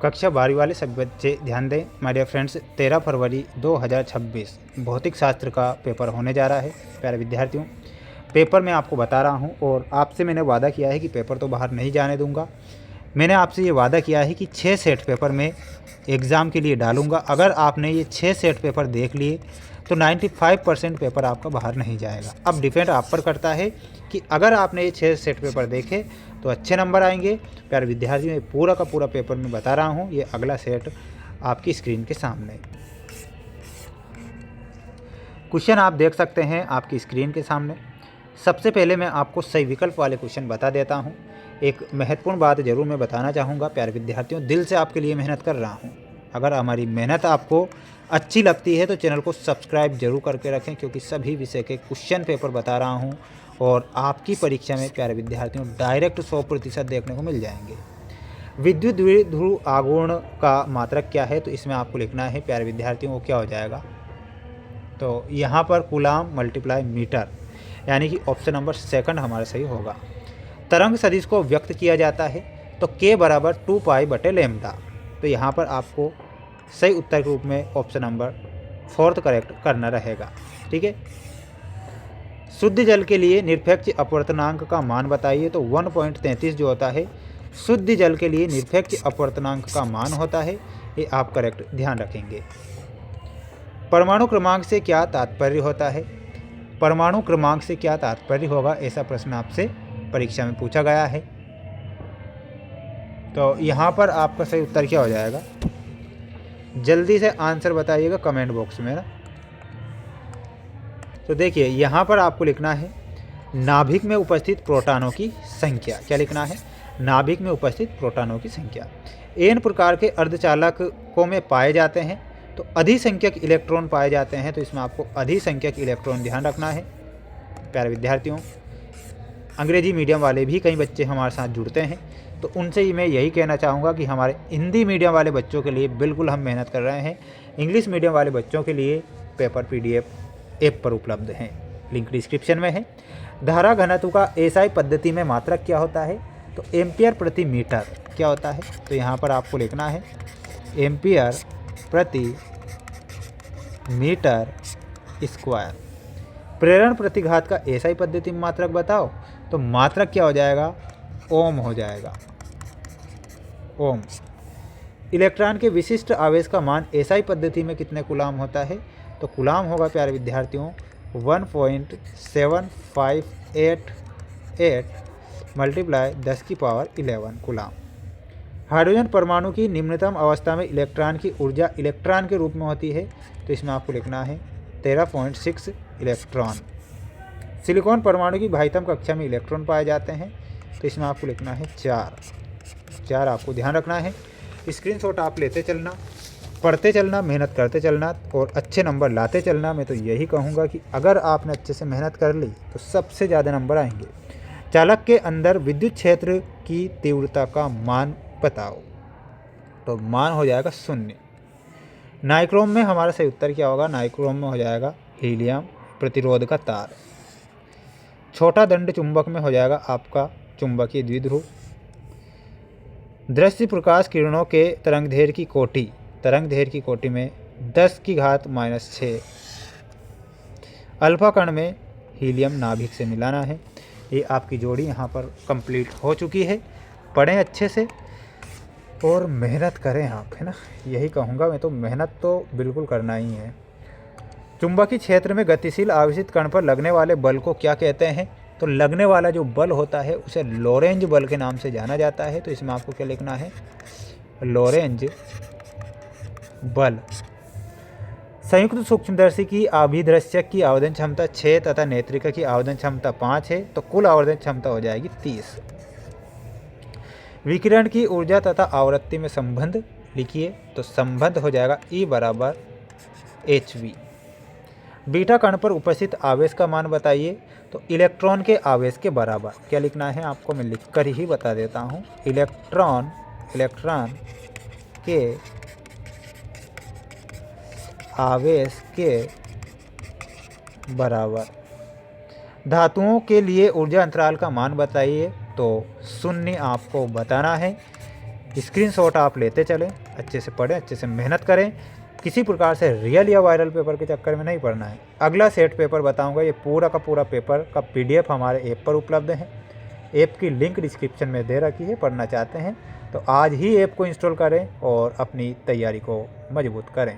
कक्षा 12वीं वाले सभी बच्चे ध्यान दें माय डियर फ्रेंड्स, 13 फरवरी 2026 भौतिक शास्त्र का पेपर होने जा रहा है। प्यारे विद्यार्थियों, पेपर मैं आपको बता रहा हूं और आपसे मैंने वादा किया है कि पेपर तो बाहर नहीं जाने दूंगा। मैंने आपसे ये वादा किया है कि 6 सेट पेपर मैं एग्ज़ाम के लिए डालूंगा। अगर आपने ये 6 सेट पेपर देख लिए तो 95% पेपर आपका बाहर नहीं जाएगा। अब डिपेंड आप पर करता है कि अगर आपने ये 6 सेट पेपर देखे तो अच्छे नंबर आएंगे। प्यारे विद्यार्थियों, ये पूरा का पूरा पेपर मैं बता रहा हूँ। ये अगला सेट आपकी स्क्रीन के सामने, क्वेश्चन आप देख सकते हैं आपकी स्क्रीन के सामने। सबसे पहले मैं आपको सही विकल्प वाले क्वेश्चन बता देता हूँ। एक महत्वपूर्ण बात ज़रूर मैं बताना चाहूँगा प्यारे विद्यार्थियों, दिल से आपके लिए मेहनत कर रहा हूँ। अगर हमारी मेहनत आपको अच्छी लगती है तो चैनल को सब्सक्राइब जरूर करके रखें, क्योंकि सभी विषय के क्वेश्चन पेपर बता रहा हूँ और आपकी परीक्षा में प्यारे विद्यार्थियों डायरेक्ट 100% देखने को मिल जाएंगे। विद्युत द्विध्रुव आघूर्ण का मात्रक क्या है, तो इसमें आपको लिखना है प्यारे विद्यार्थियों वो क्या हो जाएगा। तो यहाँ पर कूलाम मल्टीप्लाई मीटर, यानी कि ऑप्शन नंबर सेकंड हमारा सही होगा। तरंग सदिश को व्यक्त किया जाता है तो k बराबर 2π/λ। तो यहाँ पर आपको सही उत्तर के रूप में ऑप्शन नंबर 4 करेक्ट करना रहेगा। ठीक है। शुद्ध जल के लिए निरपेक्ष अपवर्तनांक का मान बताइए, तो 1.33 जो होता है शुद्ध जल के लिए निरपेक्ष अपवर्तनांक का मान होता है। ये आप करेक्ट ध्यान रखेंगे। परमाणु क्रमांक से क्या तात्पर्य होता है, परमाणु क्रमांक से क्या तात्पर्य होगा, ऐसा प्रश्न आपसे परीक्षा में पूछा गया है। तो यहाँ पर आपका सही उत्तर क्या हो जाएगा, जल्दी से आंसर बताइएगा कमेंट बॉक्स में ना। तो देखिए यहाँ पर आपको लिखना है नाभिक में उपस्थित प्रोटॉनों की संख्या। क्या लिखना है, नाभिक में उपस्थित प्रोटॉनों की संख्या। एन प्रकार के अर्धचालकों में पाए जाते हैं तो अधिसंख्यक इलेक्ट्रॉन पाए जाते हैं। तो इसमें आपको अधिसंख्यक इलेक्ट्रॉन ध्यान रखना है। प्यारे विद्यार्थियों, अंग्रेजी मीडियम वाले भी कई बच्चे हमारे साथ जुड़ते हैं, तो उनसे ही मैं यही कहना चाहूँगा कि हमारे हिंदी मीडियम वाले बच्चों के लिए बिल्कुल हम मेहनत कर रहे हैं। इंग्लिश मीडियम वाले बच्चों के लिए पेपर PDF ऐप पर उपलब्ध हैं, लिंक डिस्क्रिप्शन में है। धारा घनत्व का एसआई पद्धति में मात्रक क्या होता है, तो एम्पियर प्रति मीटर क्या होता है। तो यहाँ पर आपको लिखना है एम्पियर प्रति मीटर स्क्वायर। प्रेरण प्रतिघात का एसआई पद्धति में मात्रक बताओ, तो मात्रक क्या हो जाएगा, ओम हो जाएगा, ओम। इलेक्ट्रॉन के विशिष्ट आवेश का मान एसआई पद्धति में कितने कूलाम होता है, तो कूलाम होगा प्यारे विद्यार्थियों 1.7588 मल्टीप्लाई 10⁻11 कूलाम। हाइड्रोजन परमाणु की निम्नतम अवस्था में इलेक्ट्रॉन की ऊर्जा इलेक्ट्रॉन के रूप में होती है। तो इसमें आपको लिखना है 13.6 इलेक्ट्रॉन। सिलिकॉन परमाणु की बाह्यतम कक्षा में इलेक्ट्रॉन पाए जाते हैं। तो इसमें आपको लिखना है 4 आपको ध्यान रखना है। स्क्रीनशॉट आप लेते चलना, पढ़ते चलना, मेहनत करते चलना और अच्छे नंबर लाते चलना। मैं तो यही कहूँगा कि अगर आपने अच्छे से मेहनत कर ली तो सबसे ज़्यादा नंबर आएंगे। चालक के अंदर विद्युत क्षेत्र की तीव्रता का मान बताओ, तो मान हो जाएगा 0। नाइक्रोम में हमारा सही उत्तर क्या होगा, नाइक्रोम में हो जाएगा हीलियम प्रतिरोध का तार। छोटा दंड चुंबक में हो जाएगा आपका चुंबकीय द्विध्रुव। दृश्य प्रकाश किरणों के तरंगदैर्घ्य की कोटि में 10⁻⁻6। अल्फा कण में हीलियम नाभिक से मिलाना है। ये आपकी जोड़ी यहाँ पर कंप्लीट हो चुकी है। पढ़ें अच्छे से और मेहनत करें आप, है ना, यही कहूँगा मैं तो। मेहनत तो बिल्कुल करना ही है। चुंबकीय क्षेत्र में गतिशील आवेशित कण पर लगने वाले बल को क्या कहते हैं, तो लगने वाला जो बल होता है उसे लोरेंज बल के नाम से जाना जाता है। तो इसमें आपको क्या लिखना है, लोरेंज बल। संयुक्त सूक्ष्मदर्शी की अभिदृश्यक की आवेदन क्षमता 6 तथा नेत्रिका की आवेदन क्षमता 5 है। तो कुल आवेदन क्षमता हो जाएगी 30। विकिरण की ऊर्जा तथा आवृत्ति में संबंध लिखिए, तो संबंध हो जाएगा E बराबर hv। बीटा कण पर उपस्थित आवेश का मान बताइए, तो इलेक्ट्रॉन के आवेश के बराबर। क्या लिखना है आपको, मैं लिखकर ही बता देता हूँ। इलेक्ट्रॉन के आवेश के बराबर। धातुओं के लिए ऊर्जा अंतराल का मान बताइए, तो 0 आपको बताना है। स्क्रीनशॉट आप लेते चलें, अच्छे से पढ़ें, अच्छे से मेहनत करें। किसी प्रकार से रियल या वायरल पेपर के चक्कर में नहीं पड़ना है। अगला सेट पेपर बताऊंगा, ये पूरा का पूरा पेपर का PDF हमारे ऐप पर उपलब्ध है। ऐप की लिंक डिस्क्रिप्शन में दे रखी है, पढ़ना चाहते हैं तो आज ही ऐप को इंस्टॉल करें और अपनी तैयारी को मजबूत करें।